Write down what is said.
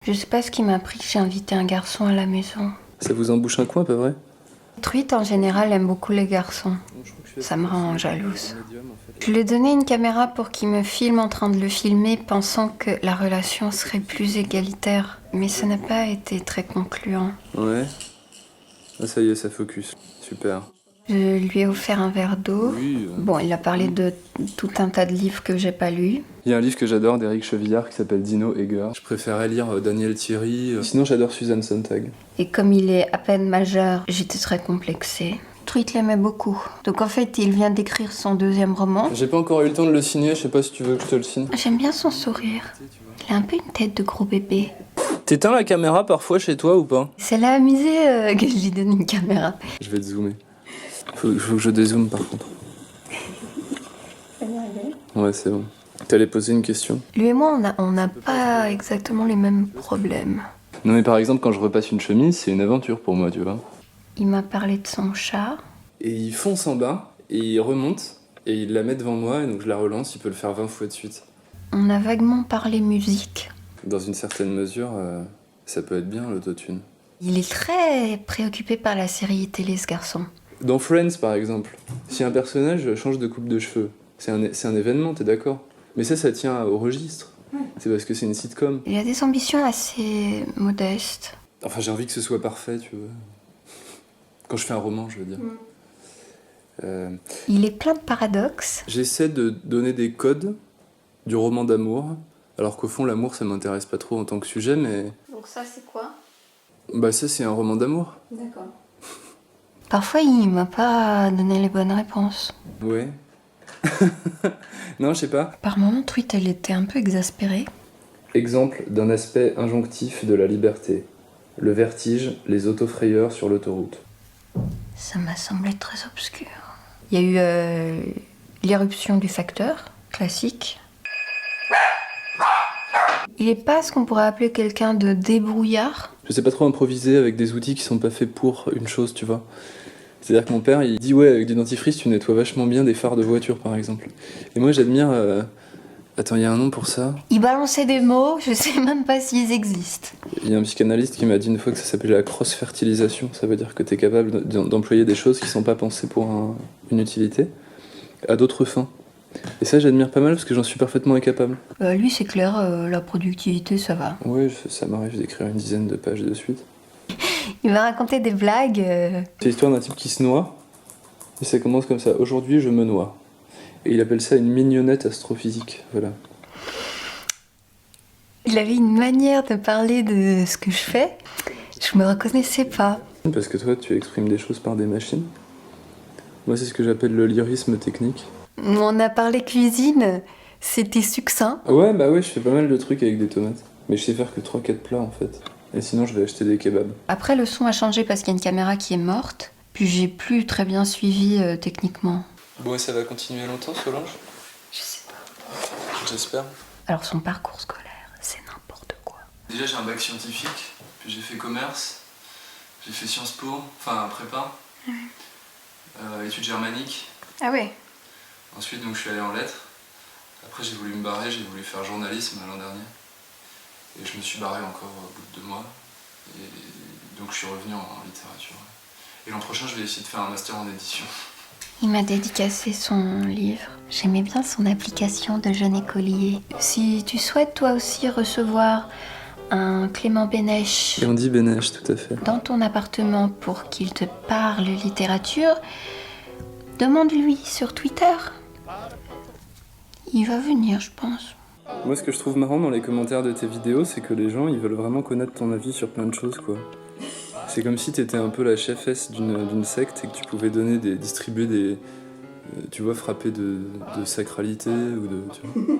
Je sais pas ce qui m'a appris que j'ai invité un garçon à la maison. Ça vous embouche un coin, pas vrai? Truite, en général, aime beaucoup les garçons. Ça me rend jalouse. Je lui ai donné une caméra pour qu'il me filme en train de le filmer, pensant que la relation serait plus égalitaire. Mais ça n'a pas été très concluant. Ouais. Ah, ça y est, ça focus. Super. Je lui ai offert un verre d'eau. Oui. Bon, il a parlé de tout un tas de livres que j'ai pas lus. Il y a un livre que j'adore d'Éric Chevillard qui s'appelle Dino Egger. Je préférais lire Daniel Thierry. Sinon, j'adore Suzanne Sontag. Et comme il est à peine majeur, j'étais très complexée. Truite l'aimait beaucoup. Donc en fait, il vient d'écrire son deuxième roman. J'ai pas encore eu le temps de le signer, je sais pas si tu veux que je te le signe. J'aime bien son sourire. Il a un peu une tête de gros bébé. T'éteins la caméra parfois chez toi ou pas? Ça l'a amusé que je lui donne une caméra. Je vais te zoomer. Faut que je dézoome par contre. Ouais, c'est bon. T'allais poser une question? Lui et moi, on n'a pas exactement les mêmes problèmes. Non mais par exemple, quand je repasse une chemise, c'est une aventure pour moi, tu vois. Il m'a parlé de son chat. Et il fonce en bas, et il remonte, et il la met devant moi, et donc je la relance, il peut le faire 20 fois de suite. On a vaguement parlé musique. Dans une certaine mesure, ça peut être bien l'autotune. Il est très préoccupé par la série télé, ce garçon. Dans Friends, par exemple, si un personnage change de coupe de cheveux, c'est un événement, t'es d'accord? Mais ça tient au registre. C'est parce que c'est une sitcom. Il a des ambitions assez modestes. Enfin, j'ai envie que ce soit parfait, tu vois. Quand je fais un roman, je veux dire. Il est plein de paradoxes. J'essaie de donner des codes du roman d'amour, alors qu'au fond, l'amour, ça m'intéresse pas trop en tant que sujet, mais... Donc ça, c'est quoi? Bah ça, c'est un roman d'amour. D'accord. Parfois, il m'a pas donné les bonnes réponses. Ouais. Non, je sais pas. Par moments, Truite, elle était un peu exaspérée. Exemple d'un aspect injonctif de la liberté. Le vertige, les autofrayeurs sur l'autoroute. Ça m'a semblé très obscur. Il y a eu l'éruption du facteur, classique. Il est pas ce qu'on pourrait appeler quelqu'un de débrouillard. Je sais pas trop improviser avec des outils qui sont pas faits pour une chose, tu vois. C'est-à-dire que mon père, il dit ouais, avec du dentifrice, tu nettoies vachement bien des phares de voiture, par exemple. Et moi, j'admire... Attends, il y a un nom pour ça? Il balançait des mots, je sais même pas s'ils existent. Il y a un psychanalyste qui m'a dit une fois que ça s'appelait la cross-fertilisation. Ça veut dire que t'es capable d'employer des choses qui sont pas pensées pour une utilité à d'autres fins. Et ça, j'admire pas mal parce que j'en suis parfaitement incapable. Lui, c'est clair, la productivité, ça va. Oui, ça m'arrive d'écrire une dizaine de pages de suite. Il m'a raconté des blagues. C'est l'histoire d'un type qui se noie. Et ça commence comme ça. Aujourd'hui, je me noie. Et il appelle ça une mignonnette astrophysique. Voilà. Il avait une manière de parler de ce que je fais. Je me reconnaissais pas. Parce que toi, tu exprimes des choses par des machines. Moi, c'est ce que j'appelle le lyrisme technique. On a parlé cuisine, c'était succinct. Ouais, bah ouais, je fais pas mal de trucs avec des tomates. Mais je sais faire que 3-4 plats, en fait. Et sinon, je vais acheter des kebabs. Après, le son a changé parce qu'il y a une caméra qui est morte. Puis j'ai plus très bien suivi techniquement. Bon, et ça va continuer longtemps, Solange? Je sais pas. J'espère. Alors son parcours scolaire, c'est n'importe quoi. Déjà, j'ai un bac scientifique, puis j'ai fait commerce, j'ai fait Sciences Po, enfin prépa, études germaniques. Ah ouais. Ensuite, donc, je suis allé en lettres. Après, j'ai voulu me barrer, j'ai voulu faire journalisme l'an dernier. Et je me suis barré encore au bout de 2 mois. Et donc, je suis revenu en littérature. Et l'an prochain, je vais essayer de faire un master en édition. Il m'a dédicacé son livre. J'aimais bien son application de jeune écolier. Si tu souhaites toi aussi recevoir un Clément Bénèche Et on dit Bénèche, tout à fait. dans ton appartement pour qu'il te parle littérature, demande-lui sur Twitter. Il va venir, je pense. Moi, ce que je trouve marrant dans les commentaires de tes vidéos, c'est que les gens, ils veulent vraiment connaître ton avis sur plein de choses, quoi. C'est comme si t'étais un peu la chefesse d'une secte et que tu pouvais distribuer des... tu vois, frapper de sacralité ou de... Tu vois.